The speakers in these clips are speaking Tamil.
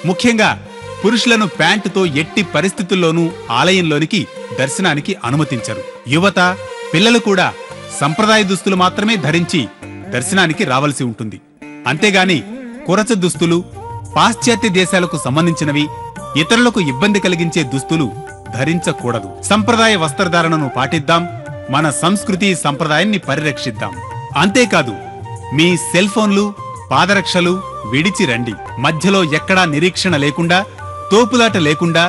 ముఖ్యంగా పురుషులను ప్యాంటుతో ఎట్టి పరిస్థితుల్లోనూ ఆలయంలోనికి దర్శనానికి అనుమతించరు. యువత, పిల్లలు కూడా సంప్రదాయ దుస్తులు మాత్రమే ధరించి దర్శనానికి రావలసి ఉంటుంది. అంతేగాని కురచ దుస్తులు, పాశ్చాత్య దేశాలకు సంబంధించినవి, ఇతరులకు ఇబ్బంది కలిగించే దుస్తులు ధరించకూడదు. సంప్రదాయ వస్త్రధారణను పాటిద్దాం, మన సంస్కృతి సంప్రదాయాన్ని పరిరక్షిద్దాం. అంతేకాదు, మీ సెల్ ఫోన్లు, పాదరక్షలు విడిచి రండి. మధ్యలో ఎక్కడా నిరీక్షణ లేకుండా, తోపులాట లేకుండా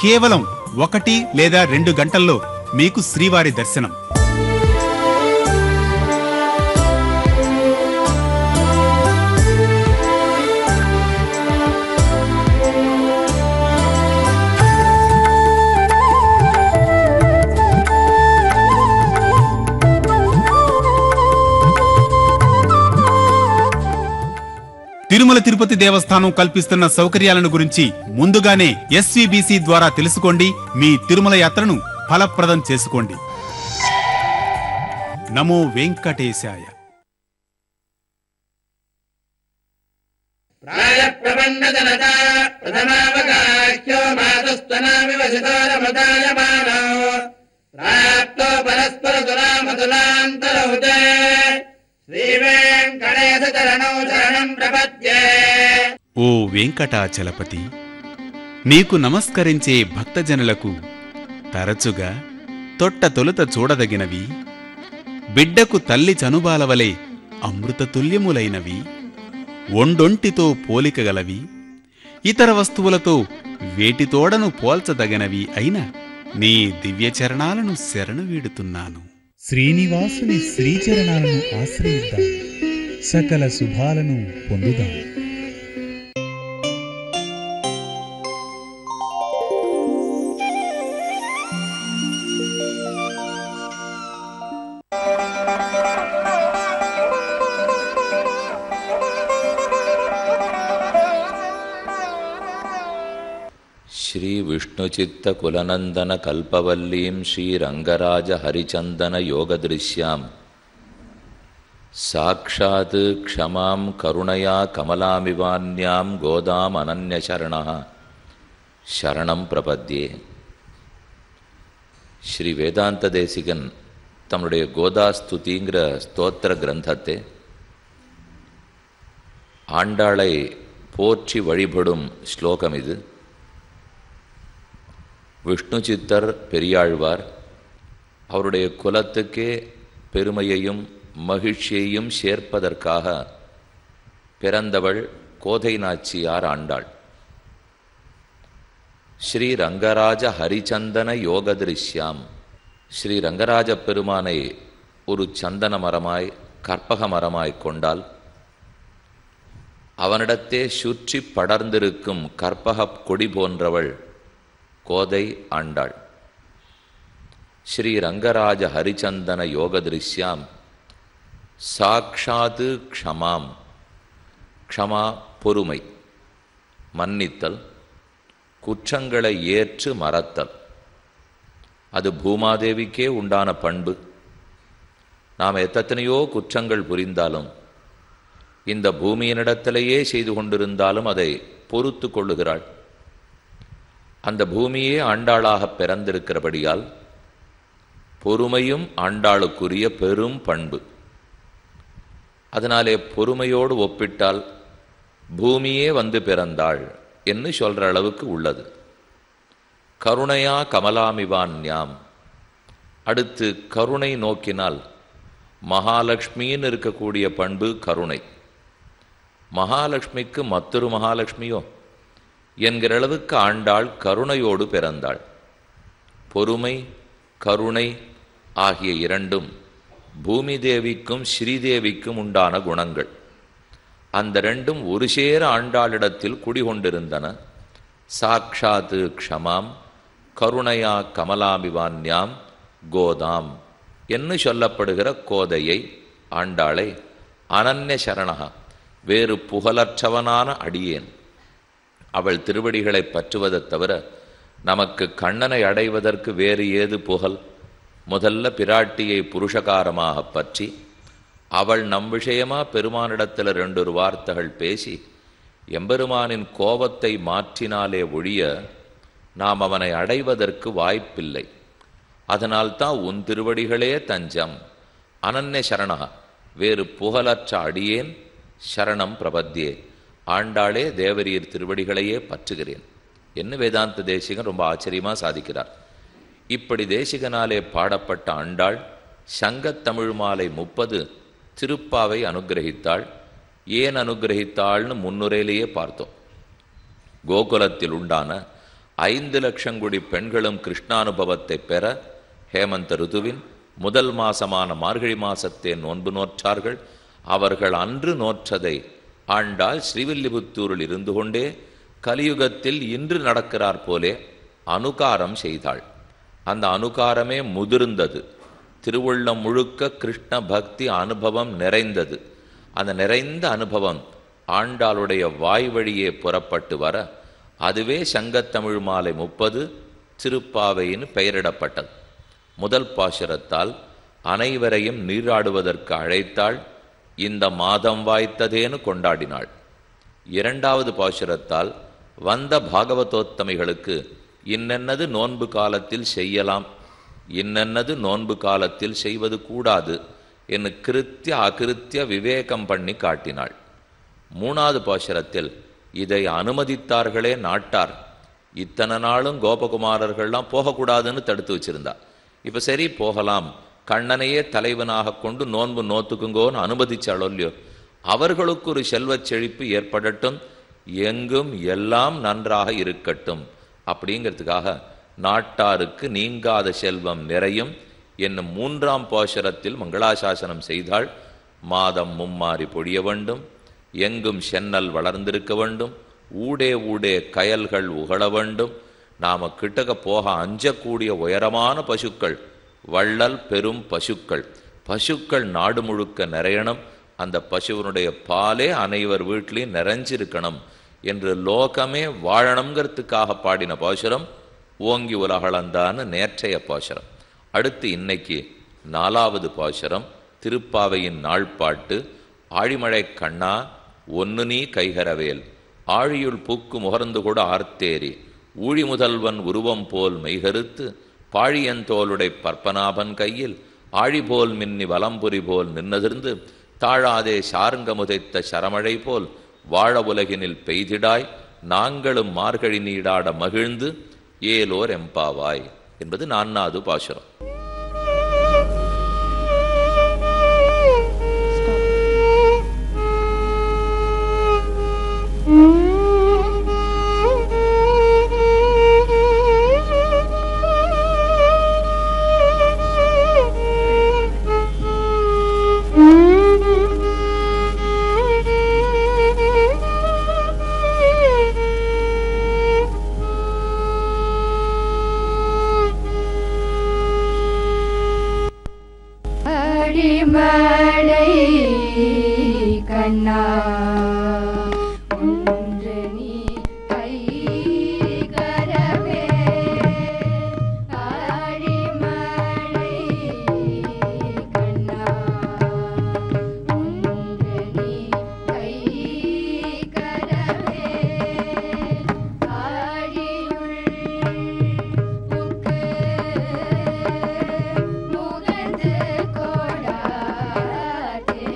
కేవలం 1 లేదా 2 గంటల్లో మీకు శ్రీవారి దర్శనం. తిరుమల తిరుపతి దేవస్థానం కల్పిస్తున్న సౌకర్యాలను గురించి ముందుగానే SVBC ద్వారా తెలుసుకోండి. మీ తిరుమల యాత్రను ఫలప్రదం చేసుకోండి. నమో వెంకటేశాయ. ఓ వెంకటాచలపతి, నీకు నమస్కరించే భక్తజనులకు తరచుగా తొట్టతొలుత చూడదగినవి, బిడ్డకు తల్లి చనుబాలవలే అమృతతుల్యములైనవి, ఒండొంటితో పోలికగలవి, ఇతర వస్తువులతో వేటితోడను పోల్చదగినవి అయిన నీ దివ్యచరణాలను శరణు వీడుతున్నాను. శ్రీనివాసుని శ్రీచరణాలను ఆశ్రయిద్దాం, సకల శుభాలను పొందుదాం. శ్రీ విష్ణుచిత్త కులనందన కల్పవల్లీం శ్రీరంగరాజ హరిచందన యోగదృశ్యాం సాక్షాత్ క్షమాం కరుణయా కమలామివాన్యాం గోదాం అనన్యశరణః శరణం ప్రపద్యే. ஸ்ரீ வேதாந்த தேசிகன் தம்முடைய கோதாஸ்துதிங்கிற ஸ்தோத்திர கிரந்தத்தை ஆண்டாளை போற்றி வழிபடும் ஸ்லோகம் இது. விஷ்ணு சித்தர் பெரியாழ்வார் அவருடைய குலத்துக்கே பெருமையையும் மகிழ்ச்சியையும் சேர்ப்பதற்காக பிறந்தவள் கோதை நாச்சியார் ஆண்டாள். ஸ்ரீ ரங்கராஜ ஹரிச்சந்தன யோகதிருஷ்யாம், ஸ்ரீ ரங்கராஜ பெருமானை ஒரு சந்தன மரமாய் கற்பக மரமாய் கொண்டால் அவனிடத்தே சுற்றி படர்ந்திருக்கும் கற்பக கொடி போன்றவள் கோதை ஆண்டாள். ஸ்ரீ ரங்கராஜ ஹரிச்சந்தன யோகதிருஷ்யாம் சாக்ஷாத் க்ஷமாம், க்ஷமா பொறுமை, மன்னித்தல், குற்றங்களை ஏற்று மறத்தல். அது பூமாதேவிக்கே உண்டான பண்பு. நாம் எத்தனையோ குற்றங்கள் புரிந்தாலும், இந்த பூமியினிடத்திலேயே செய்து கொண்டிருந்தாலும் அதை பொறுத்து கொள்ளுகிறாள். அந்த பூமியே ஆண்டாளாக பிறந்திருக்கிறபடியால் பொறுமையும் ஆண்டாளுக்குரிய பெரும் பண்பு. அதனாலே பொறுமையோடு ஒப்பிட்டால் பூமியே வந்து பிறந்தாள் என்று சொல்கிற அளவுக்கு உள்ளது. கருணையா கமலாமிவான்யாம். அடுத்து கருணை நோக்கினால் மகாலட்சுமின்னு இருக்கக்கூடிய பண்பு கருணை. மகாலட்சுமிக்கு மற்றொரு மகாலட்சுமியோ என்கிற அளவுக்கு ஆண்டாள் கருணையோடு பிறந்தாள். பொறுமை, கருணை ஆகிய இரண்டும் பூமி தேவிக்கும் ஸ்ரீதேவிக்கும் உண்டான குணங்கள். அந்த ரெண்டும் ஒரு சேர ஆண்டாளிடத்தில் குடிகொண்டிருந்தன. சாக்ஷாத் க்ஷமாம் கருணையா கமலாமிவான்யாம் கோதாம் என்று சொல்லப்படுகிற கோதையை, ஆண்டாளை, அனன்ய சரணகா, வேறு புகழற்றவனான அடியேன், அவள் திருவடிகளை பற்றுவதைத் தவிர நமக்கு கண்ணனை அடைவதற்கு வேறு ஏது புகழ்? முதல்ல பிராட்டியை புருஷகாரமாக பற்றி அவள் நம் விஷயமா பெருமானிடத்தில் 2 வார்த்தைகள் பேசி எம்பெருமானின் கோபத்தை மாற்றினாலே ஒழிய நாம் அவனை அடைவதற்கு வாய்ப்பில்லை. அதனால்தான் உன் திருவடிகளே தஞ்சம், அனன்ய சரணா, வேறு புகழற்ற அடியேன் சரணம் பிரபத்தியே, ஆண்டாளே தேவரீர் திருவடிகளையே பற்றுகிறேன் என்ன வேதாந்த தேசிகன் ரொம்ப ஆச்சரியமாக சாதிக்கிறார். இப்படி தேசிகனாலே பாடப்பட்ட ஆண்டாள் சங்கத்தமிழ் மாலை 30 திருப்பாவை அனுகிரகித்தாள். ஏன் அனுகிரகித்தாள்னு முன்னுரையிலேயே பார்த்தோம். கோகுலத்தில் உண்டான 5 லட்சம் கோடி பெண்களும் கிருஷ்ணானுபவத்தை பெற ஹேமந்த ருதுவின் முதல் மாசமான மார்கழி மாசத்தே நோன்பு நோற்றார்கள். அவர்கள் அன்று நோற்றதை ஆண்டாள் ஸ்ரீவில்லிபுத்தூரில் இருந்து கொண்டே கலியுகத்தில் இன்று நடக்கிறார் போலே அனுகாரம் செய்தாள். அந்த அனுகாரமே முதிர்ந்தது. திருவுள்ளம் முழுக்க கிருஷ்ண பக்தி அனுபவம் நிறைந்தது. அந்த நிறைந்த அனுபவம் ஆண்டாளுடைய வாய் வழியே புறப்பட்டு வர அதுவே சங்கத்தமிழ் மாலை 30 திருப்பாவையின் பெயரிடப்பட்டது. முதல் பாசுரத்தால் அனைவரையும் நீராடுவதற்கு அழைத்தாள். இந்த மாதம் வாய்த்ததேனு கொண்டாடினாள். இரண்டாவது பாசுரத்தால் வந்த பாகவதோத்தமிகளுக்கு இன்னென்னது நோன்பு காலத்தில் செய்யலாம், இன்னென்னது நோன்பு காலத்தில் செய்வது கூடாது என்று கிருத்திய அகிருத்திய விவேகம் பண்ணி காட்டினாள். மூணாவது பாசுரத்தில் இதை அனுமதித்தார்களே நாட்டார், இத்தனை நாளும் கோபகுமாரர்கள்லாம் போகக்கூடாதுன்னு தடுத்து வச்சிருந்தா. இப்போ சரி போகலாம், கண்ணனையே தலைவனாக கொண்டு நோன்பு நோத்துக்குங்கோன்னு அனுமதிச்சாலோ இல்லையோ, அவர்களுக்கு ஒரு செல்வச் செழிப்பு ஏற்படட்டும், எங்கும் எல்லாம் நன்றாக இருக்கட்டும் அப்படிங்கிறதுக்காக நாட்டாருக்கு நீங்காத செல்வம் நிறையும் என்னும் 3ஆம் பாசுரத்தில் மங்களாசாசனம் செய்தாள். மாதம் மும்மாறி பொழிய வேண்டும், எங்கும் சென்னல் வளர்ந்திருக்க வேண்டும், ஊடே ஊடே கயல்கள் உகழ வேண்டும், நாம கிட்டக்க போக அஞ்சக்கூடிய உயரமான பசுக்கள், வள்ளல் பெரும் பசுக்கள், பசுக்கள் நாடு முழுக்க நிறையணும், அந்த பசுவனுடைய பாலே அனைவர் வீட்டிலையும் நிறைஞ்சிருக்கணும் என்று லோகமே வாழணுங்கிறதுக்காக பாடின பாசுரம் ஓங்கி உலகளந்தான்னு நேற்றைய பாசுரம். அடுத்து இன்னைக்கு 4வது பாசுரம் திருப்பாவையின் நாள்பாட்டு. ஆழிமழை கண்ணா ஒன்னு நீ கைகரவேல், ஆழியுள் பூக்கு முகர்ந்து கூட ஆர்த்தேரி, ஊழி முதல்வன் உருவம் போல் மெய்கருத்து, பாழியந்தோளுடை பற்பனாபன் கையில் ஆழிபோல் மின்னி வலம்புரி போல் நின்னதிர்ந்து, தாழாதே சாருங்க முதைத்த சரமழை போல் வாழ உலகினில் பெய்திடாய், நாங்களும் மார்கழி நீடாட மகிழ்ந்து ஏலோர் எம்பாவாய் என்பது 4வது பாசுரம். மழை கண்ணா ஒன்று நீ கைகரவே, ஆழிமழை கண்ணா ஒன்று நீ கைகரவே, ஆழியுள் புக்கு முகந்து கோடாதே,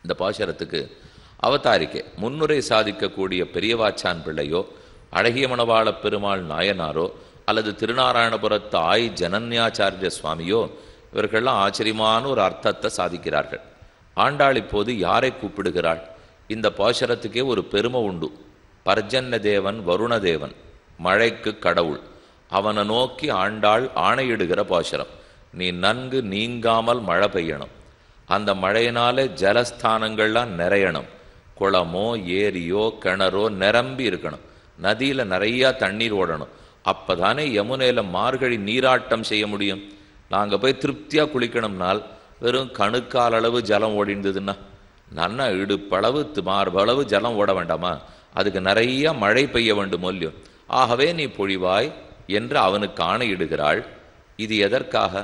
இந்த பாசுரத்துக்கு அவதாரிக்கை முன்னுரை சாதிக்கக்கூடிய பெரியவாச்சான் பிள்ளையோ, அழகிய மணவாளப் பெருமாள் நாயனாரோ, அல்லது திருநாராயணபுரத்து ஆய் ஜனன்யாச்சாரிய சுவாமியோ, இவர்கள்லாம் ஆச்சரியமான ஒரு அர்த்தத்தை சாதிக்கிறார்கள். ஆண்டாள் இப்போது யாரை கூப்பிடுகிறாள்? இந்த பாசுரத்துக்கே ஒரு பெருமை உண்டு. பர்ஜன்ய தேவன் வருணதேவன், மழைக்கு கடவுள், அவனை நோக்கி ஆண்டாள் ஆணையிடுகிற பாசுரம். நீ நன்கு நீங்காமல் மழை பெய்யணும், அந்த மழையினாலே ஜலஸ்தானங்கள்லாம் நிறையணும், குளமோ ஏரியோ கிணறோ நிரம்பி இருக்கணும், நதியில் நிறையா தண்ணீர் ஓடணும். அப்போதானே யமுனையில் மார்கழி நீராட்டம் செய்ய முடியும். நாங்கள் போய் திருப்தியாக குளிக்கணும்னால் வெறும் கணுக்கால் அளவு ஜலம் ஓடிந்ததுன்னா, நன்னா இடுப்பளவு மார்பளவு ஜலம் ஓட வேண்டாமா? அதுக்கு நிறைய மழை பெய்ய வேண்டும் இல்லையோ? ஆகவே நீ பொழிவாய் என்று அவனுக்கு ஆணையிடுகிறாள். இது எதற்காக?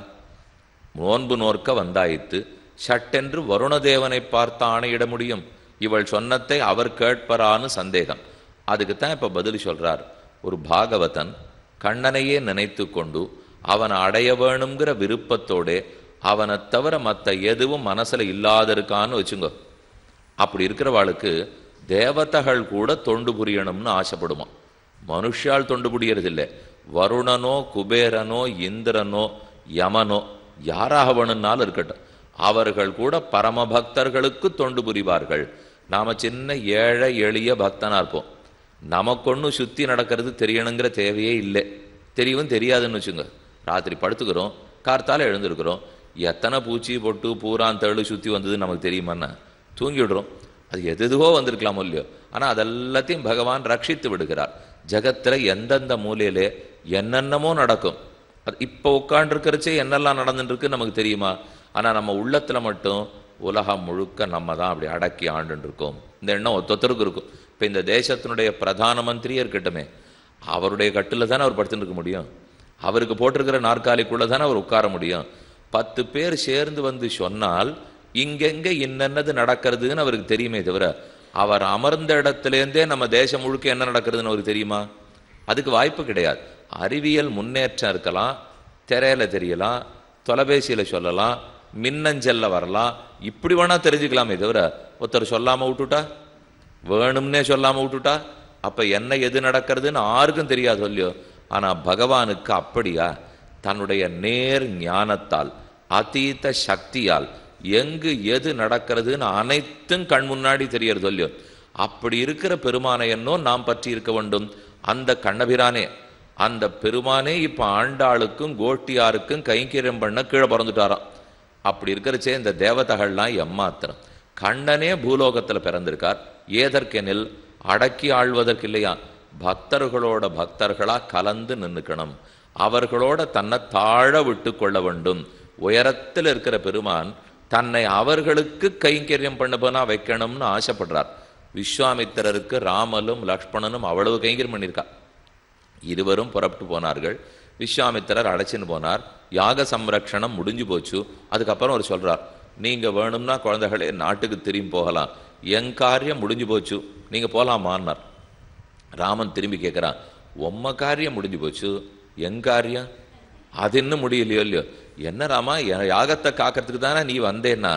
நோன்பு நோர்க்க வந்தாயித்து, சட்டென்று வருணதேவனை பார்த்து ஆணையிட முடியும்? இவள் சொன்னத்தை அவர் கேட்பரான்னு சந்தேகம். அதுக்குத்தான் இப்போ பதில் சொல்றார். ஒரு பாகவதன் கண்ணனையே நினைத்து கொண்டு அவனை அடைய வேணுங்கிற விருப்பத்தோடே அவனை தவிர மற்ற எதுவும் மனசில் இல்லாதிருக்கான்னு வச்சுங்க. அப்படி இருக்கிறவாளுக்கு தேவதைகள் கூட தொண்டு புரியணும்னு ஆசைப்படுமா. மனுஷால் தொண்டு புரியறதில்லை. வருணனோ குபேரனோ இந்திரனோ யமனோ யாராக வேணும்னாலும் இருக்கட்டும், அவர்கள் கூட பரமபக்தர்களுக்கு தொண்டு புரிவார்கள். நாம சின்ன ஏழை எளிய பக்தனா இருப்போம். நமக்கொன்னு சுற்றி நடக்கிறது தெரியணுங்கிற தேவையே இல்லை. தெரியவும் தெரியாதுன்னு வச்சுங்க. ராத்திரி படுத்துக்கிறோம், கார்த்தால எழுந்திருக்கிறோம், எத்தனை பூச்சி பொட்டு பூராந்தேழு சுற்றி வந்ததுன்னு நமக்கு தெரியுமாண்ணா? தூங்கிவிடுறோம். அது எதுவோ வந்திருக்கலாம் இல்லையோ, ஆனால் அதெல்லாத்தையும் பகவான் ரட்சித்து விடுகிறார். ஜகத்தில் எந்தெந்த மூலையிலே என்னென்னமோ நடக்கும். அது இப்போ உட்காண்டிருக்கிறச்சே என்னெல்லாம் நடந்துட்டுருக்கு நமக்கு தெரியுமா? ஆனால் நம்ம உள்ளத்தில் மட்டும் உலகம் முழுக்க நம்ம தான் அப்படி அடக்கி ஆண்டுன்னு இருக்கோம். இந்த எண்ணம் ஒத்தொத்தருக்கு இருக்கும். இப்போ இந்த தேசத்தினுடைய பிரதான மந்திரியே இருக்கட்டுமே, அவருடைய கட்டில் தானே அவர் படுத்துட்டு இருக்க முடியும். அவருக்கு போட்டிருக்கிற நாற்காலிக்குள்ளே தானே அவர் உட்கார முடியும். 10 பேர் சேர்ந்து வந்து சொன்னால் இங்கெங்கே என்னென்னது நடக்கிறதுன்னு அவருக்கு தெரியுமே தவிர, அவர் அமர்ந்த இடத்துலேருந்தே நம்ம தேசம் முழுக்க என்ன நடக்கிறதுன்னு அவருக்கு தெரியுமா? அதுக்கு வாய்ப்பு கிடையாது. அறிவியல் முன்னேற்றம் இருக்கலாம், திரையில் தெரியலாம், தொலைபேசியில் சொல்லலாம், மின்னஞ்சல்ல வரலாம், இப்படி வேணா தெரிஞ்சுக்கலாமே தவிர ஒருத்தர் சொல்லாமல் விட்டுட்டா, வேணும்னே சொல்லாமல் விட்டுட்டா, அப்போ என்ன எது நடக்கிறதுன்னு யாருக்கும் தெரியாது இல்லையோ. ஆனால் பகவானுக்கு அப்படியா? தன்னுடைய நேர் ஞானத்தால் அதீத சக்தியால் எங்கு எது நடக்கிறதுன்னு அனைத்தும் கண் முன்னாடி தெரியறது இல்லையோ. அப்படி இருக்கிற பெருமானை என்னோ நாம் பற்றி இருக்க வேண்டும். அந்த கண்ணபிரானே, அந்த பெருமானே இப்போ ஆண்டாளுக்கும் கோட்டியாருக்கும் கைங்கரியம் பண்ண கீழே பிறந்துட்டாராம். அப்படி இருக்கிறச்சே இந்த தேவதைகள்லாம் எம்மாத்திரம். கண்ணனே பூலோகத்தில் பிறந்திருக்கார். ஏதற்கெனில் அடக்கி ஆழ்வதற்கு இல்லையா? பக்தர்களோட பக்தர்களா கலந்து நின்றுக்கணும், அவர்களோட தன்னை தாழ விட்டு கொள்ள வேண்டும். உயரத்தில் இருக்கிற பெருமான் தன்னை அவர்களுக்கு கைங்கரியம் பண்ண வைக்கணும்னு ஆசைப்படுறார். விஸ்வாமித்திரருக்கு ராமலும் லக்ஷ்மணனும் அவ்வளவு கைங்கரியம் பண்ணியிருக்கா. இருவரும் புறப்பட்டு போனார்கள். விஸ்வாமித்திரர் அழைச்சின்னு போனார். யாக சம்ரக்ஷணம் முடிஞ்சு போச்சு. அதுக்கப்புறம் அவர் சொல்றார், நீங்க வேணும்னா குழந்தைகளே நாட்டுக்கு திரும்பி போகலாம், என் காரியம் முடிஞ்சு போச்சு, நீங்க போகலாமான்னார். ராமன் திரும்பி கேட்குறான், உம்ம காரியம் முடிஞ்சு போச்சு, என் காரியம் அது இன்னும் முடியலையோ இல்லையோ? என்ன ராமா, யாகத்தை காக்கிறதுக்கு தானே நீ வந்தேன்னா?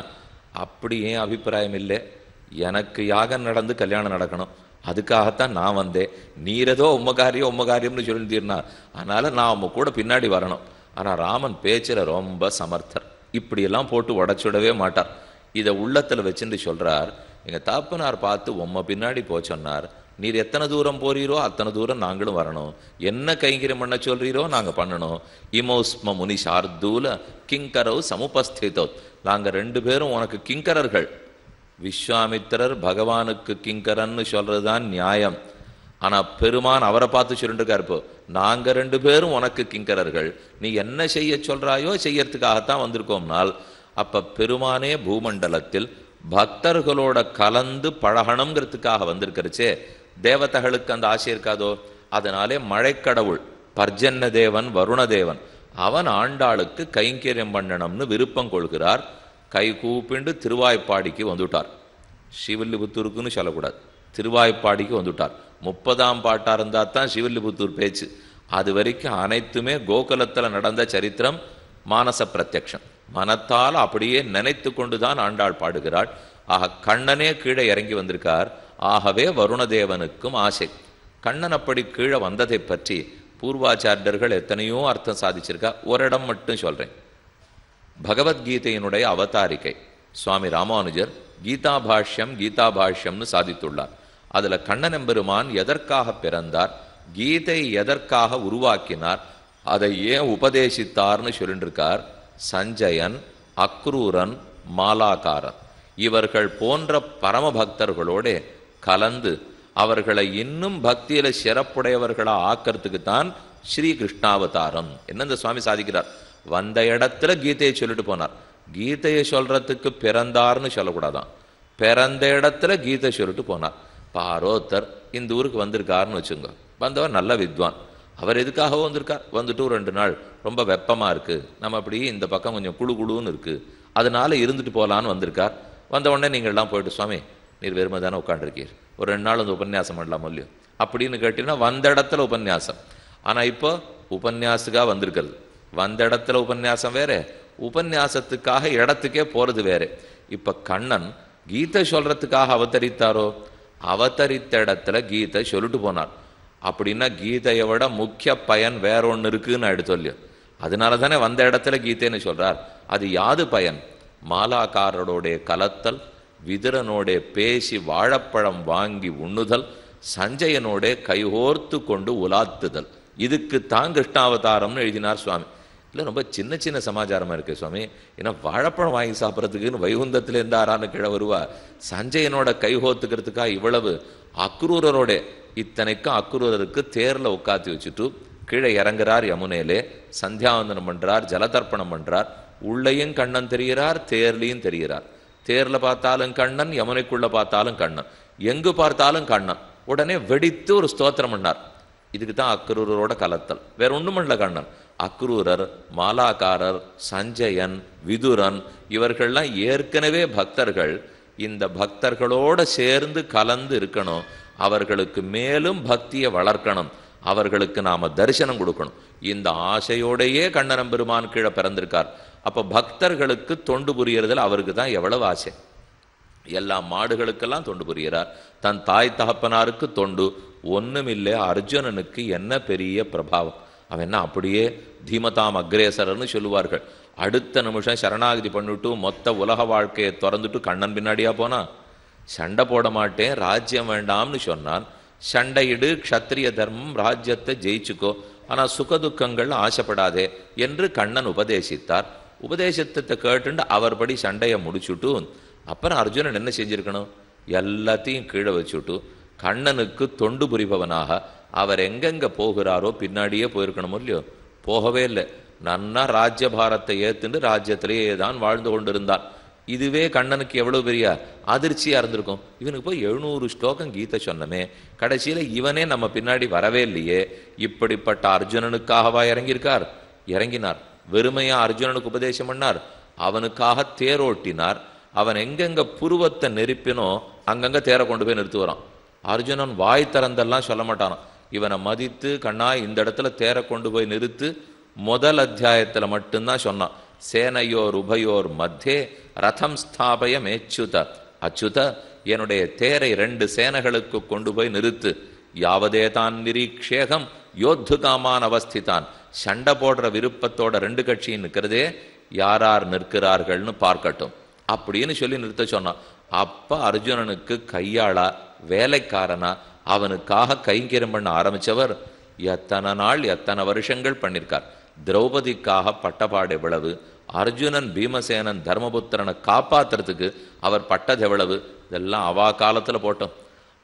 அப்படி ஏன் அபிப்பிராயம் இல்லை, எனக்கு யாகம் நடந்து கல்யாணம் நடக்கணும், அதுக்காகத்தான் நான் வந்தேன். நீரதோ உம்ம காரியம்னு சொல்லிட்டீர்னா, அதனால நான் உம்ம கூட பின்னாடி வரணும். ஆனால் ராமன் பேச்சில் ரொம்ப சமர்த்தர். இப்படியெல்லாம் போட்டு உடச்சுடவே மாட்டார். இதை உள்ளத்தில் வச்சுட்டு சொல்றார், எங்கள் தாப்பனார் பார்த்து உம்ம பின்னாடி போச்சொன்னார், நீர் எத்தனை தூரம் போறீரோ அத்தனை தூரம் நாங்களும் வரணும், என்ன கைங்கரியம் பண்ண சொல்றீரோ நாங்கள் பண்ணணும். இமோஸ்ம முனி சார்தூல கிங்கரவு சமுபஸ்திதோ, நாங்கள் 2 பேரும் உனக்கு கிங்கரர்கள். விஸ்வாமித்திரர் பகவானுக்கு கிங்கரன்னு சொல்றதுதான் நியாயம். ஆனால் பெருமான் அவரை பார்த்து சொல்லிட்டுருக்கார், இப்போ நாங்கள் 2 பேரும் உனக்கு கிங்கரர்கள், நீ என்ன செய்ய சொல்றாயோ செய்யறதுக்காகத்தான் வந்திருக்கோம்னால், அப்போ பெருமானே பூமண்டலத்தில் பக்தர்களோட கலந்து பழகணுங்கிறதுக்காக வந்திருக்கிறச்சே தேவதைகளுக்கு அந்த ஆசை இருக்காதோ? அதனாலே மழைக்கடவுள் பர்ஜன்ய தேவன் வருணதேவன் அவன் ஆண்டாளுக்கு கைங்கரியம் பண்ணணும்னு விருப்பம் கொள்கிறார். கை கூப்பிண்டு திருவாய்ப்பாடிக்கு வந்துட்டார். ஸ்ரீவில்லிபுத்தூருக்குன்னு சொல்லக்கூடாது, திருவாய்ப்பாடிக்கு வந்துட்டார். 30ஆம் பாட்டாக இருந்தால் தான் ஸ்ரீவில்லிபுத்தூர் பேச்சு. அது வரைக்கும் அனைத்துமே கோகுலத்தில் நடந்த சரித்திரம், மானச பிரத்யக்ஷம். மனத்தால் அப்படியே நினைத்து கொண்டு தான் ஆண்டாள் பாடுகிறாள். ஆக கண்ணனே கீழே இறங்கி வந்திருக்கார். ஆகவே வருணதேவனுக்கும் ஆசை. கண்ணன் அப்படி கீழே வந்ததை பற்றி பூர்வாச்சாரியர்கள் எத்தனையோ அர்த்தம் சாதிச்சிருக்கா. ஒரு இடம் மட்டும் சொல்றேன். பகவத்கீதையினுடைய அவதாரிகை சுவாமி ராமானுஜர் கீதா பாஷ்யம்னு சாதித்துள்ளார். அதுல கண்ணன் எம்பெருமான் எதற்காக பிறந்தார், கீதை எதற்காக உருவாக்கினார், அதை ஏன் உபதேசித்தார்னு சொல்லிட்டு இருக்கார். சஞ்சயன், அக்ரூரன், மாலாக்காரன் இவர்கள் போன்ற பரமபக்தர்களோட கலந்து அவர்களை இன்னும் பக்தியில சிறப்புடையவர்களா ஆக்கிறதுக்கு தான் ஸ்ரீ கிருஷ்ணாவதாரம். என்ன இந்த சுவாமி சாதிக்கிறார், வந்த இடத்துல கீதையை சொல்லிட்டு போனார். கீதையை சொல்றதுக்கு பிறந்தார்னு சொல்லக்கூடாதான், பிறந்த இடத்துல கீதை சொல்லிட்டு போனார். பாரோத்தர் இந்த ஊருக்கு வந்திருக்காருன்னு வச்சுங்க, வந்தவர் நல்ல வித்வான். அவர் எதுக்காக வந்திருக்கார், வந்துட்டு 2 நாள் ரொம்ப வெப்பமா இருக்கு, நம்ம அப்படி இந்த பக்கம் கொஞ்சம் குழு குழுன்னு இருக்கு, அதனால இருந்துட்டு போகலான்னு வந்திருக்கார். வந்த உடனே நீங்கள்லாம் போயிட்டு சுவாமி நீர் வெறுமை தானே உட்காந்துருக்கீர், ஒரு 2 நாள் வந்து உபன்யாசம் பண்ணலாம் இல்லையோ அப்படின்னு கேட்டீங்கன்னா வந்த இடத்துல உபன்யாசம். ஆனா இப்போ உபன்யாசுக்காக வந்திருக்கிறது, வந்த இடத்துல உபன்யாசம் வேற, உபன்யாசத்துக்காக இடத்துக்கே போறது வேற. இப்ப கண்ணன் கீதை சொல்றதுக்காக அவதரித்தாரோ, அவதரித்த இடத்துல கீதை சொல்லிட்டு போனார். அப்படின்னா கீதையை விட முக்கிய பயன் வேற ஒன்று இருக்குன்னு எடுத்து இல்லையோ, அதனால தானே வந்த இடத்துல கீதைன்னு சொல்றார். அது யாது பயன், மாலாக்காரரோடைய கலத்தல், விதுரனோட பேசி வாழைப்பழம் வாங்கி உண்ணுதல், சஞ்சயனோட கைகோர்த்து கொண்டு உலாத்துதல். இதுக்குத்தான் கிருஷ்ணாவதாரம்னு எழுதினார் சுவாமி. இல்லை ரொம்ப சின்ன சின்ன சமாச்சாரமாக இருக்கு சுவாமி. ஏன்னா வாழைப்பழம் வாங்கி சாப்பிட்றதுக்குன்னு வைகுந்தத்தில் இருந்து ஆறான கீழே வருவா, சஞ்சயனோட கைகோத்துக்கிறதுக்காக இவ்வளவு, அக்ரூரரோட இத்தனைக்கும் அக்ரூரருக்கு தேர்ல உட்காத்தி வச்சுட்டு கீழே இறங்குறார் யமுனையிலே, சந்தியாவந்தனம் பண்றார், ஜலதர்ப்பணம் பண்றார். உள்ளேயும் கண்ணன் தெரிகிறார், தேர்லையும் தெரிகிறார். தேர்ல பார்த்தாலும் கண்ணன், யமுனைக்குள்ள பார்த்தாலும் கண்ணன், எங்கு பார்த்தாலும் கண்ணன். உடனே வெடித்து ஒரு ஸ்தோத்திரம் பண்ணார். இதுக்கு தான் அக்ரூரரோட கலத்தல், வேற ஒண்ணும் பண்ணல கண்ணன். அக்ரூரர், மாலாக்காரர், சஞ்சயன், விதுரன் இவர்கள்லாம் ஏற்கனவே பக்தர்கள். இந்த பக்தர்களோட சேர்ந்து கலந்து இருக்கணும், அவர்களுக்கு மேலும் பக்தியை வளர்க்கணும், அவர்களுக்கு நாம தரிசனம் கொடுக்கணும். இந்த ஆசையோடையே கண்ணன் பெருமான் கீழே பிறந்திருக்கார். அப்ப பக்தர்களுக்கு தொண்டு புரியறதுல அவருக்கு தான் எவ்வளவு ஆசை. எல்லா மாடுகளுக்கெல்லாம் தொண்டு புரிகிறார், தன் தாய் தகப்பனாருக்கு தொண்டு. ஒண்ணுமில்லை, அர்ஜுனனுக்கு என்ன பெரிய பிரபாவம், அவன் என்ன அப்படியே தீமதாம் அக்ரேசரன்னு சொல்லுவார்கள். அடுத்த நிமிஷம் சரணாகதி பண்ணிட்டு மொத்த உலக வாழ்க்கையை திறந்துட்டு கண்ணன் பின்னாடியா போனா. சண்டை போட மாட்டேன், ராஜ்யம் வேண்டாம்னு சொன்னான். சண்டையிடு, க்ஷத்ரிய தர்மம், ராஜ்யத்தை ஜெயிச்சுக்கோ, ஆனா சுகதுக்கங்கள் ஆசைப்படாதே என்று கண்ணன் உபதேசித்தார். உபதேசத்தை கேட்டுண்டு அவர் படி சண்டையை முடிச்சுட்டு அப்புறம் அர்ஜுனன் என்ன செஞ்சிருக்கணும், எல்லாத்தையும் கீழே வச்சுட்டு கண்ணனுக்கு தொண்டு புரிபவனாக அவர் எங்கெங்க போகிறாரோ பின்னாடியே போயிருக்கணும் இல்லையோ. போகவே இல்லை, நன்னா ராஜ்யபாரத்தை ஏத்துண்டு ராஜ்யத்திலேயே தான் வாழ்ந்து கொண்டிருந்தான். இதுவே கண்ணனுக்கு எவ்வளவு பெரிய அதிர்ச்சியா இருந்திருக்கும். இவனுக்கு போய் 700 ஸ்லோகம் கீதை சொன்னமே, கடைசியில இவனே நம்ம பின்னாடி வரவே இல்லையே. இப்படிப்பட்ட அர்ஜுனனுக்காகவா இறங்கியிருக்கார், இறங்கினார். வெறுமையா அர்ஜுனனுக்கு உபதேசம் பண்ணார், அவனுக்காக தேரோட்டினார். அவன் எங்கெங்க புருவத்தை நெருப்பினோ அங்கங்க தேரை கொண்டு போய் நிறுத்துவான். அர்ஜுனன் வாய் திறந்தெல்லாம் சொல்ல மாட்டானான். இவனை மதித்து கண்ணா இந்த இடத்துல தேரை கொண்டு போய் நிறுத்து முதல் அத்தியாயத்துல மட்டும்தான் சொன்னான். சேனையோர் உபயோர் மத்தியே ரதம் ஸ்தாபய மேச்சுத, அச்சுத என்னுடைய தேரை 2 சேனைகளுக்கு கொண்டு போய் நிறுத்து. யாவதே தான் நிரீக்ஷேகம் யோத்து காமான் அவஸ்திதான், சண்டை போடுற விருப்பத்தோட 2 கட்சியும் நிற்கிறதே, யாரார் நிற்கிறார்கள்னு பார்க்கட்டும் அப்படின்னு சொல்லி நிறுத்த சொன்னான். அப்ப அர்ஜுனனுக்கு கையாளா வேலைக்காரனா அவனுக்காக கைங்கரியம் பண்ண ஆரம்பிச்சவர் எத்தனை நாள் எத்தனை வருஷங்கள் பண்ணிருக்கார். திரௌபதிக்காக பட்டப்பாடு எவ்வளவு, அர்ஜுனன் பீமசேனன் தர்மபுத்திரனை காப்பாத்துறதுக்கு அவர் பட்டது எவ்வளவு, இதெல்லாம் அவா காலத்துல போட்டோம்.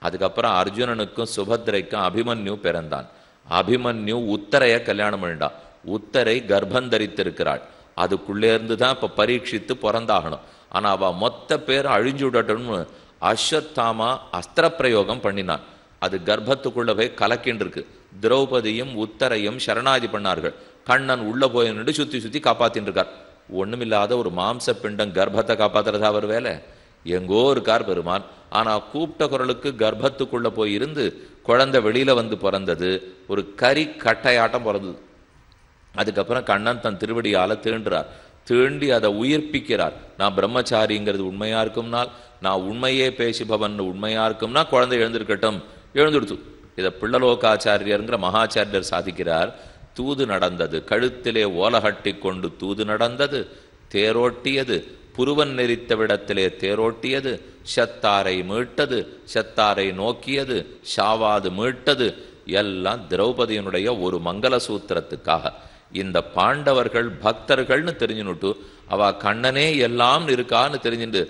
அதுக்கப்புறம் அர்ஜுனனுக்கும் சுபத்திரைக்கும் அபிமன்யு பிறந்தான். அபிமன்யு உத்தரைய கல்யாணம் பண்ணிட்டான். உத்தரை கர்ப்பந்தரித்திருக்கிறாள். அதுக்குள்ளே இருந்து தான் இப்ப பரீட்சித்து பிறந்தாகணும். ஆனா அவ மொத்த பேர் அழிஞ்சு விடட்டும்னு அஸ்வத்தாமா அஸ்திர பிரயோகம் பண்ணினான். அது கர்ப்பத்துக்குள்ள போய் கலக்கின்னு இருக்கு. திரௌபதியும் உத்தரையும் சரணாதி பண்ணார்கள். கண்ணன் உள்ள போய் நின்று சுத்தி சுத்தி காப்பாத்தின்னு இருக்கார். ஒண்ணுமில்லாத ஒரு மாம்ச பிண்டம் கர்ப்பத்தை காப்பாத்துறதா அவர் வேலை. எங்கோ இருக்கார் பெருமான். ஆனா கூப்பிட்ட குரலுக்கு கர்ப்பத்துக்குள்ள போய் இருந்து குழந்தை வெளியில வந்து பிறந்தது, ஒரு கறி கட்டையாட்டம் பிறந்தது. அதுக்கப்புறம் கண்ணன் தன் திருவடியால தீண்டுறார். தீண்டி அதை உயிர்ப்பிக்கிறார். நான் பிரம்மச்சாரிங்கிறது உண்மையா இருக்கும்னால், நான் உண்மையே பேசுபவன் உண்மையா இருக்கும்னா குழந்தை எழுந்திருக்கட்டும், எழுந்துடுத்து. இதை பிள்ளலோகாச்சாரியருங்கிற மகாச்சாரியர் சாதிக்கிறார். தூது நடந்தது, கழுத்திலே ஓலகட்டி கொண்டு தூது நடந்தது, தேரோட்டியது, புருவன் நெறித்த விடத்திலே தேரோட்டியது, சத்தாரை மீட்டது, சத்தாரை நோக்கியது, ஷாவாது மீட்டது, எல்லாம் திரௌபதியினுடைய ஒரு மங்கள சூத்திரத்துக்காக. இந்த பாண்டவர்கள் பக்தர்கள்னு தெரிஞ்சுனுட்டு அவ கண்ணனே எல்லாம் இருக்கான்னு தெரிஞ்சுட்டு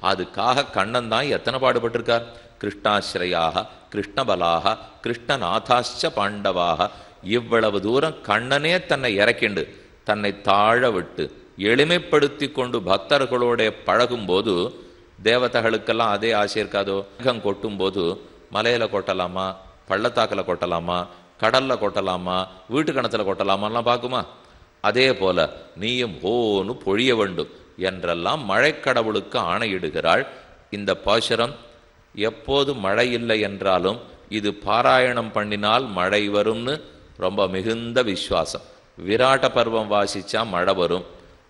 அதுக்காக கண்ணன் தான் எத்தனை பாடுபட்டிருக்கார். கிருஷ்ணாஸ்ரயாக கிருஷ்ணபலாக கிருஷ்ணநாதாச்ச பாண்டவாக, இவ்வளவு தூரம் கண்ணனே தன்னை இறக்கிண்டு தன்னை தாழ விட்டு எளிமைப்படுத்தி கொண்டு பக்தர்களோட பழகும்போது தேவதைகளுக்கெல்லாம் அதே ஆசை இருக்காதோ? மேகம் கொட்டும் போது மலையில கொட்டலாமா, பள்ளத்தாக்கில் கொட்டலாமா, கடல்ல கொட்டலாமா, வீட்டு கணத்துல கொட்டலாமான்லாம் பார்க்குமா? அதே போல நீயும் ஓன்னு பொழிய வேண்டும் என்றெல்லாம் மழைக்கடவுளுக்கு ஆணையிடுகிறாள். இந்த பாசுரம் எப்போது மழை இல்லை என்றாலும் இது பாராயணம் பண்ணினால் மழை வரும்னு ரொம்ப மிகுந்த விசுவாசம். விராட்ட பருவம் வாசிச்சா மழை வரும்,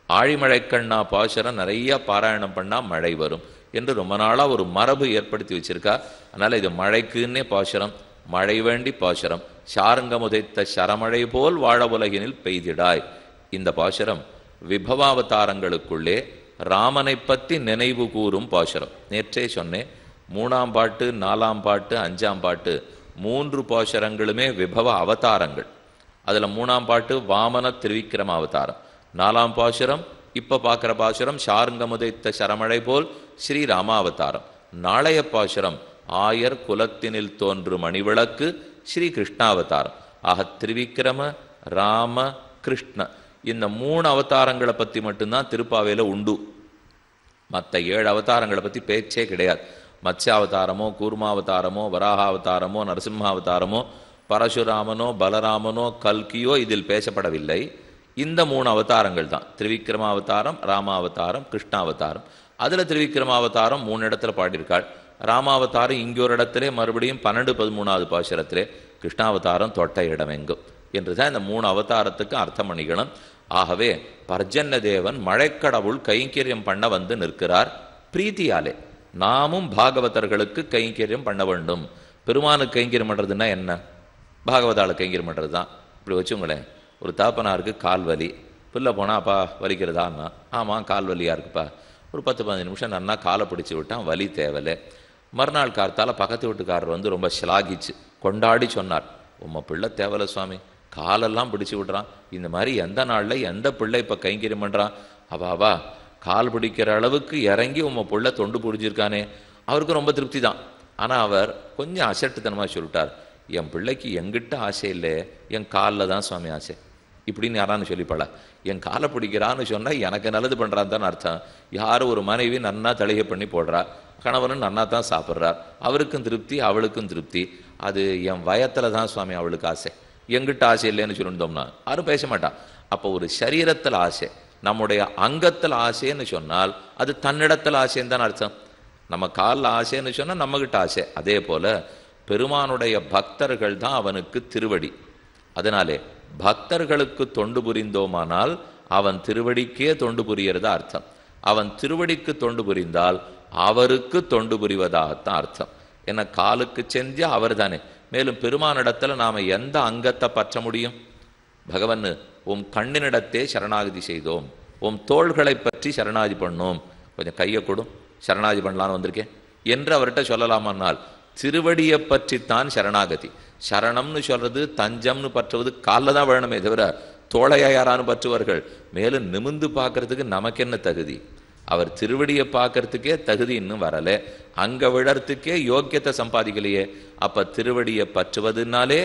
ஆழிமழைக்கண்ணா பாசுரம் நிறைய பாராயணம் பண்ணா மழை வரும் என்று ரொம்ப நாளா ஒரு மரபு ஏற்படுத்தி வச்சிருக்கா. அதனால இது மழைக்குன்னே பாசுரம், மழை வேண்டி பாசுரம். சாருங்கமுதைத்த சரமழை போல் வாழ உலகினில் பெய்திடாய். இந்த பாசுரம் விபவாவதாரங்களுக்குள்ளே ராமனை பற்றி நினைவு கூறும் பாசுரம். நேற்றே சொன்னேன், 3ஆம் பாட்டு 4ஆம் பாட்டு 5ஆம் பாட்டு 3 பாசுரங்களுமே விபவ அவதாரங்கள். அதில் 3ஆம் பாட்டு வாமன திருவிக்கிரம அவதாரம், 4ஆம் பாசுரம் இப்போ பார்க்குற பாசுரம் சாருங்கமுதைத்த சரமழை போல் ஸ்ரீராமாவதாரம், நாளைய பாசுரம் ஆயர் குலத்தினில் தோன்று மணிவிளக்கு ஸ்ரீ கிருஷ்ணாவதாரம். ஆக திருவிக்கிரம ராம கிருஷ்ண இந்த 3 அவதாரங்களை பற்றி மட்டும்தான் திருப்பாவையில் உண்டு. மற்ற 7 அவதாரங்களை பற்றி பேச்சே கிடையாது. மத்ஸ்யாவதாரமோ கூர்மாவதாரமோ வராகாவதாரமோ நரசிம்மாவதாரமோ பரசுராமனோ பலராமனோ கல்கியோ இதில் பேசப்படவில்லை. இந்த 3 அவதாரங்கள் தான், திருவிக்கிரமாவதாரம், ராமாவதாரம், கிருஷ்ணாவதாரம். அதில் திருவிக்கிரமாவதாரம் 3 இடத்துல பாடியிருக்காள். ராமாவதாரம் இங்கே ஒரு இடத்துல, மறுபடியும் 12-13வது பாசுரத்திலே. கிருஷ்ணாவதாரம் தொட்ட இடம் எங்கும் என்று தான் இந்த 3 அவதாரத்துக்கு அர்த்தம் பண்ணிக்கணும். ஆகவே பர்ஜன்ய தேவன் மழைக்கடவுள் கைங்கரியம் பண்ண வந்து நிற்கிறார் பிரீத்தியாலே. நாமும் பாகவதர்களுக்கு கைங்கரியம் பண்ண வேண்டும். பெருமானுக்கு கைங்கரியம் பண்ணுறதுன்னா என்ன? பாகவதால கைங்கரியம் பண்ணுறது தான். இப்படி வச்சுங்களேன், ஒரு தாப்பனாருக்கு கால் வலி, பிள்ளை போனால் அப்பா வலிக்கிறதான்னா, ஆமாம் கால் வலியாக இருக்குப்பா, ஒரு 10-15 நிமிஷம் நன்னா காலை பிடிச்சி விட்டான், வலி தேவலை. மறுநாள் காலத்தால் பக்கத்து வீட்டுக்காரர் வந்து ரொம்ப ஷிலாகிச்சு கொண்டாடி சொன்னார், உம்மை பிள்ளை தேவலை சுவாமி, காலெல்லாம் பிடிச்சி விட்றான். இந்த மாதிரி எந்த நாளில் எந்த பிள்ளை இப்போ கைங்கரியம் பண்ணுறான், அவாவா கால் பிடிக்கிற அளவுக்கு இறங்கி உம்மை பிள்ளை தொண்டு பிடிச்சிருக்கானே. அவருக்கு ரொம்ப திருப்தி தான். ஆனால் அவர் கொஞ்சம் அசட்டுத்தனமாக சொல்லிட்டார், என் பிள்ளைக்கு எங்கிட்ட ஆசை இல்லை, என் காலில் தான் சுவாமி ஆசை. இப்படின்னு யாரான்னு சொல்லிப்பாளா? என் காலை பிடிக்கிறான்னு சொன்னால் எனக்கு நல்லது பண்ணுறான்னு தான் அர்த்தம். யார் ஒரு மனைவி நன்னா தளிகை பண்ணி போடுறா, கணவனும் நன்னா தான் சாப்பிட்றார், அவருக்கும் திருப்தி அவளுக்கும் திருப்தி. அது என் வயத்தில் தான் சுவாமி அவளுக்கு ஆசை, எங்கிட்ட ஆசை இல்லைன்னு சொல்லியிருந்தோம்னா யாரும் பேச மாட்டான். அப்போ ஒரு சரீரத்தில் ஆசை, நம்முடைய அங்கத்தில் ஆசைன்னு சொன்னால் அது தன்னிடத்தில் ஆசைன்னு தான் அர்த்தம். நம்ம காலில் ஆசைன்னு சொன்னால் நம்மகிட்ட ஆசை. அதே போல் பெருமானுடைய பக்தர்கள் தான் அவனுக்கு திருவடி. அதனாலே பக்தர்களுக்கு தொண்டு புரிந்தோமானால் அவன் திருவடிக்கே தொண்டு புரியறதா அர்த்தம். அவன் திருவடிக்கு தொண்டு புரிந்தால் அவருக்கு தொண்டு புரிவதாகத்தான் அர்த்தம். ஏன்னா காலுக்கு செஞ்சா அவர் தானே. மேலும் பெருமானிடத்துல நாம எந்த அங்கத்தை பற்ற முடியும்? பகவன் உம் கண்ணினிடத்தே சரணாகதி செய்தோம், உம் தோள்களை பற்றி சரணாகதி பண்ணோம், கொஞ்சம் கையை கொடும் சரணாகதி பண்ணலான்னு வந்திருக்கேன் என்று அவர்கிட்ட சொல்லலாமானால் திருவடியை பற்றித்தான் சரணாகதி. சரணம்னு சொல்றது தஞ்சம்னு பற்றுவது காலில் தான் வேணுமே தவிர தோளையா யாரானு பற்றுவார்கள்? மேலும் நிமிந்து பார்க்கறதுக்கு நமக்கு என்ன தகுதி? அவர் திருவடியை பார்க்கறதுக்கே தகுதி இன்னும் வரலை, அங்க விழறதுக்கே யோக்கியத்தை சம்பாதிக்கலையே. அப்ப திருவடியை பற்றுவதுனாலே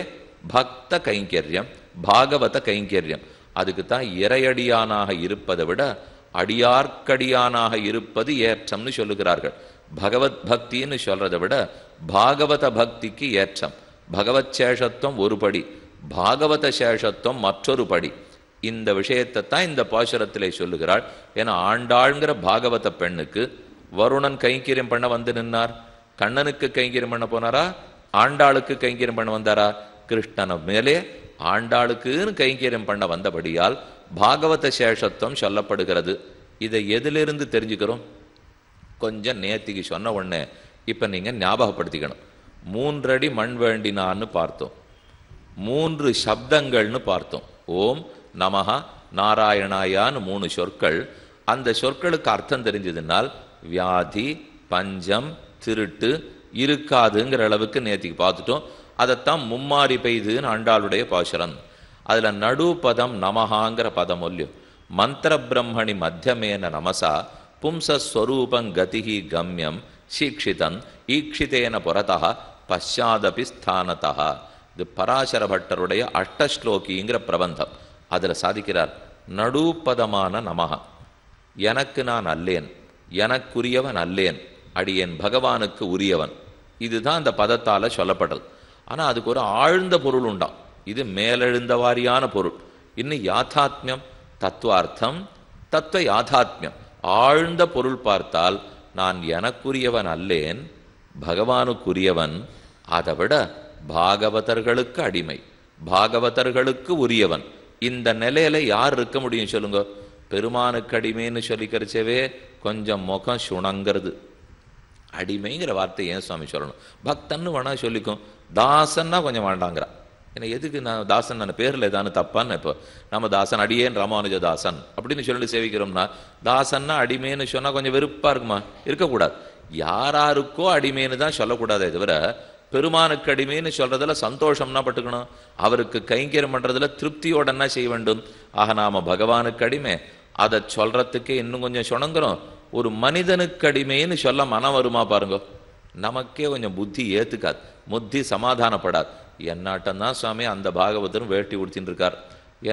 பக்த கைங்கரியம், பாகவத கைங்கரியம். அதுக்குத்தான் இறையடியானாக இருப்பதை விட அடியார்க்கடியானாக இருப்பது ஏற்றம்னு சொல்லுகிறார்கள். பகவத் பக்தின்னு சொல்றதை விட பாகவத பக்திக்கு ஏற்றம். பகவத் சேஷத்துவம் ஒரு படி, பாகவத சேஷத்துவம் மற்றொரு படி. இந்த விஷயத்தை தான் இந்த பாசுரத்திலே சொல்லுகிறாள். ஏன்னா ஆண்டாள்ங்கிற பாகவத பெண்ணுக்கு வருணன் கைங்கரியம் பண்ண வந்து நின்னார். கண்ணனுக்கு கைங்கரியம் பண்ண போனாரா, ஆண்டாளுக்கு கைங்கரியம் பண்ண வந்தாரா? கிருஷ்ணன மேலே ஆண்டாளுக்குன்னு கைங்கரியம் பண்ண வந்தபடியால் பாகவத சேஷத்துவம் சொல்லப்படுகிறது. இதை எதிலிருந்து தெரிஞ்சுக்கிறோம்? கொஞ்சம் நேத்திக்கு சொன்ன உடனே இப்போ நீங்கள் ஞாபகப்படுத்திக்கணும். 3 அடி மண் வேண்டினான்னு பார்த்தோம், 3 சப்தங்கள்னு பார்த்தோம். ஓம் நமஹா நாராயணாயான்னு 3 சொற்கள். அந்த சொற்களுக்கு அர்த்தம் தெரிஞ்சதுனால் வியாதி பஞ்சம் திருட்டு இருக்காதுங்கிற அளவுக்கு நேத்திக்கு பார்த்துட்டோம். அதைத்தான் மும்மாரி பெய்துன்னு ஆண்டாளுடைய பாசுரம். அதில் நடுப்பதம் நமஹாங்கிற பதம் ஒல்லியும் மந்திர பிரம்மணி மத்தியமேன நமசா பும்சஸ்வரூபம் கதிஹி கம்யம் சீக்ஷிதன் ஈக்ஷிதேன புறதா பஷாதபி ஸ்தானதா. இது பராசர பட்டருடைய அஷ்டஸ்லோகிங்கிற பிரபந்தம். அதில் சாதிக்கிறார், நடுப்பதமான நமஹா, எனக்கு நான் அல்லேன், எனக்குரியவன் அல்லேன், அடியேன் பகவானுக்கு உரியவன். இதுதான் அந்த பதத்தால் சொல்லப்படுறது. ஆனால் அதுக்கு ஒரு ஆழ்ந்த பொருள் உண்டாம். இது மேலெழுந்த வாரியான பொருள். இன்னும் யாதாத்மியம், தத்துவார்த்தம், தத்துவ யாதாத்மியம். ஆழ்ந்த பொருள் பார்த்தால் நான் எனக்குரியவன் அல்லேன், பகவானுக்குரியவன். அதை விட பாகவதர்களுக்கு அடிமை, பாகவதர்களுக்கு உரியவன். இந்த நிலையில யார் இருக்க முடியும் சொல்லுங்க? பெருமானுக்கு அடிமைன்னு சொல்லிக்கிறச்சவே கொஞ்சம் முகம் சுணங்கிறது. அடிமைங்கிற வார்த்தை ஏன் சுவாமி சொல்லணும்? பக்தன்னு வேணா சொல்லிக்கும், தாசன்னா கொஞ்சம் வேண்டாங்கிறா. ஏன்னா எதுக்கு நான் தாசன், நான் பேரில் ஏதானு தப்பான்னு? இப்போ நம்ம தாசன் அடியேன் ராமானுஜ தாசன் அப்படின்னு சொல்லி சேவிக்கிறோம்னா, தாசன்னா அடிமைன்னு சொன்னால் கொஞ்சம் வெறுப்பாக இருக்குமா? இருக்கக்கூடாது. யாராருக்கோ அடிமைன்னு தான் சொல்லக்கூடாதே தவிர பெருமானுக்கு அடிமைன்னு சொல்றதுல சந்தோஷம்னா பட்டுக்கணும். அவருக்கு கைங்கரியம் பண்றதுல திருப்தியோடன்னா செய்ய வேண்டும். ஆக நாம பகவானுக்கு அடிமை, அதை சொல்றதுக்கே இன்னும் கொஞ்சம் சுணங்குறோம். ஒரு மனிதனுக்கு அடிமைன்னு சொல்ல மனம் வருமா பாருங்க? நமக்கே கொஞ்சம் புத்தி ஏத்துக்காது, புத்தி சமாதானப்படாது. என்னாட்டம் தான் சுவாமி அந்த பாகவதரும் வேட்டி உடுத்தின்னு இருக்கார்,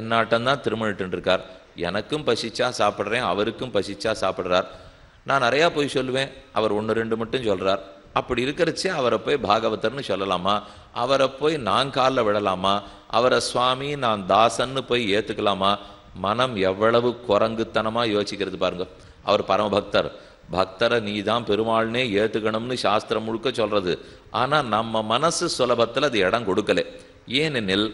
என்னாட்டம் தான் திருமணிட்டு இருக்கார், எனக்கும் பசிச்சா சாப்பிட்றேன், அவருக்கும் பசிச்சா சாப்பிட்றார். நான் நிறையா போய் சொல்லுவேன், அவர் 1 2 மட்டும் சொல்றார். அப்படி இருக்கிறச்சே அவரை போய் பாகவதர்னு சொல்லலாமா? அவரை போய் நான் காலில் விடலாமா? அவரை சுவாமி நான் தாசன்னு போய் ஏற்றுக்கலாமா? மனம் எவ்வளவு குரங்குத்தனமா யோசிக்கிறது பாருங்க. அவர் பரமபக்தர், பக்தரை நீ தான் பெருமாள்னே ஏற்றுக்கணும்னு சாஸ்திரம் முழுக்க சொல்றது. ஆனால் நம்ம மனசு சுலபத்தில் அது இடம் கொடுக்கல. ஏனெனில்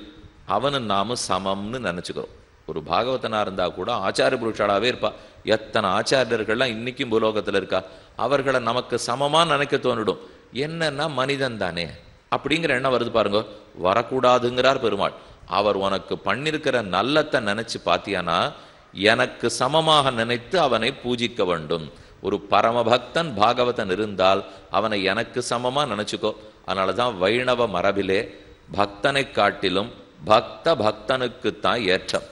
அவனு நாம சமம்னு நினச்சிக்கிறோம். ஒரு பாகவதனாக இருந்தால் கூட ஆச்சாரிய புருஷாலாவே இருப்பா. எத்தனை ஆச்சாரியர்கள்லாம் இன்னைக்கும் பூலோகத்தில் இருக்கா. அவர்களை நமக்கு சமமாக நினைக்க தோணிடும். என்னன்னா மனிதன் தானே அப்படிங்கிற எண்ணம் வருது பாருங்க. வரக்கூடாதுங்கிறார் பெருமாள். அவர் உனக்கு பண்ணிருக்கிற நல்லத்தை நினைச்சு பார்த்தியானா எனக்கு சமமாக நினைத்து அவனை பூஜிக்க வேண்டும். ஒரு பரமபக்தன் பாகவதன் இருந்தால் அவனை எனக்கு சமமா நினைச்சுக்கோ. அதனால தான் வைணவ மரபிலே பக்தனை காட்டிலும் பக்தனுக்குத்தான் ஏற்றம்.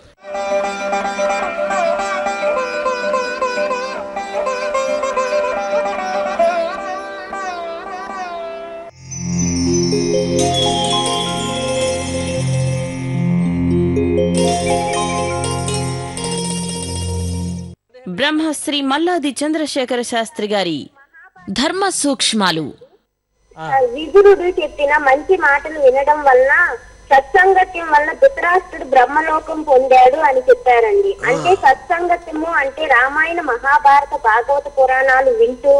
బ్రహ్మశ్రీ మల్లాది చంద్రశేఖర శాస్త్రి గారి ధర్మ సూక్ష్మాలు. విదురుడు చెప్పిన మంచి మాటలు వినడం వలన సత్సంగత్యం వలన ధృతరాష్ట్రుడు బ్రహ్మలోకం పొందాడు అని చెప్పారండి. అంటే సత్సంగత్యము అంటే రామాయణ మహాభారత భాగవత పురాణాలు వింటూ